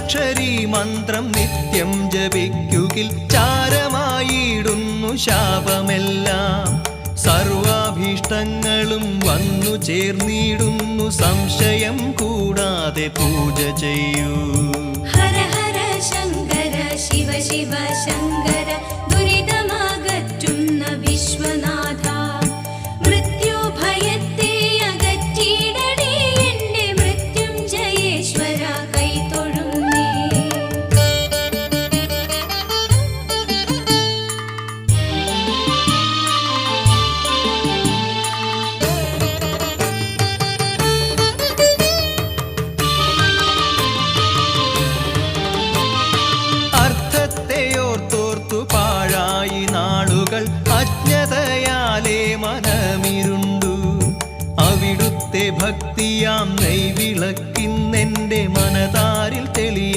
പഞ്ചാക്ഷരി മന്ത്രം നിത്യം ജപിക്കുകിൽ ചാരമായിടുന്നു ശാപമെല്ലാം. സർവാഭീഷ്ടങ്ങളും വന്നു ചേർന്നിടുന്നു, സംശയം കൂടാതെ പൂജ ചെയ്യൂ.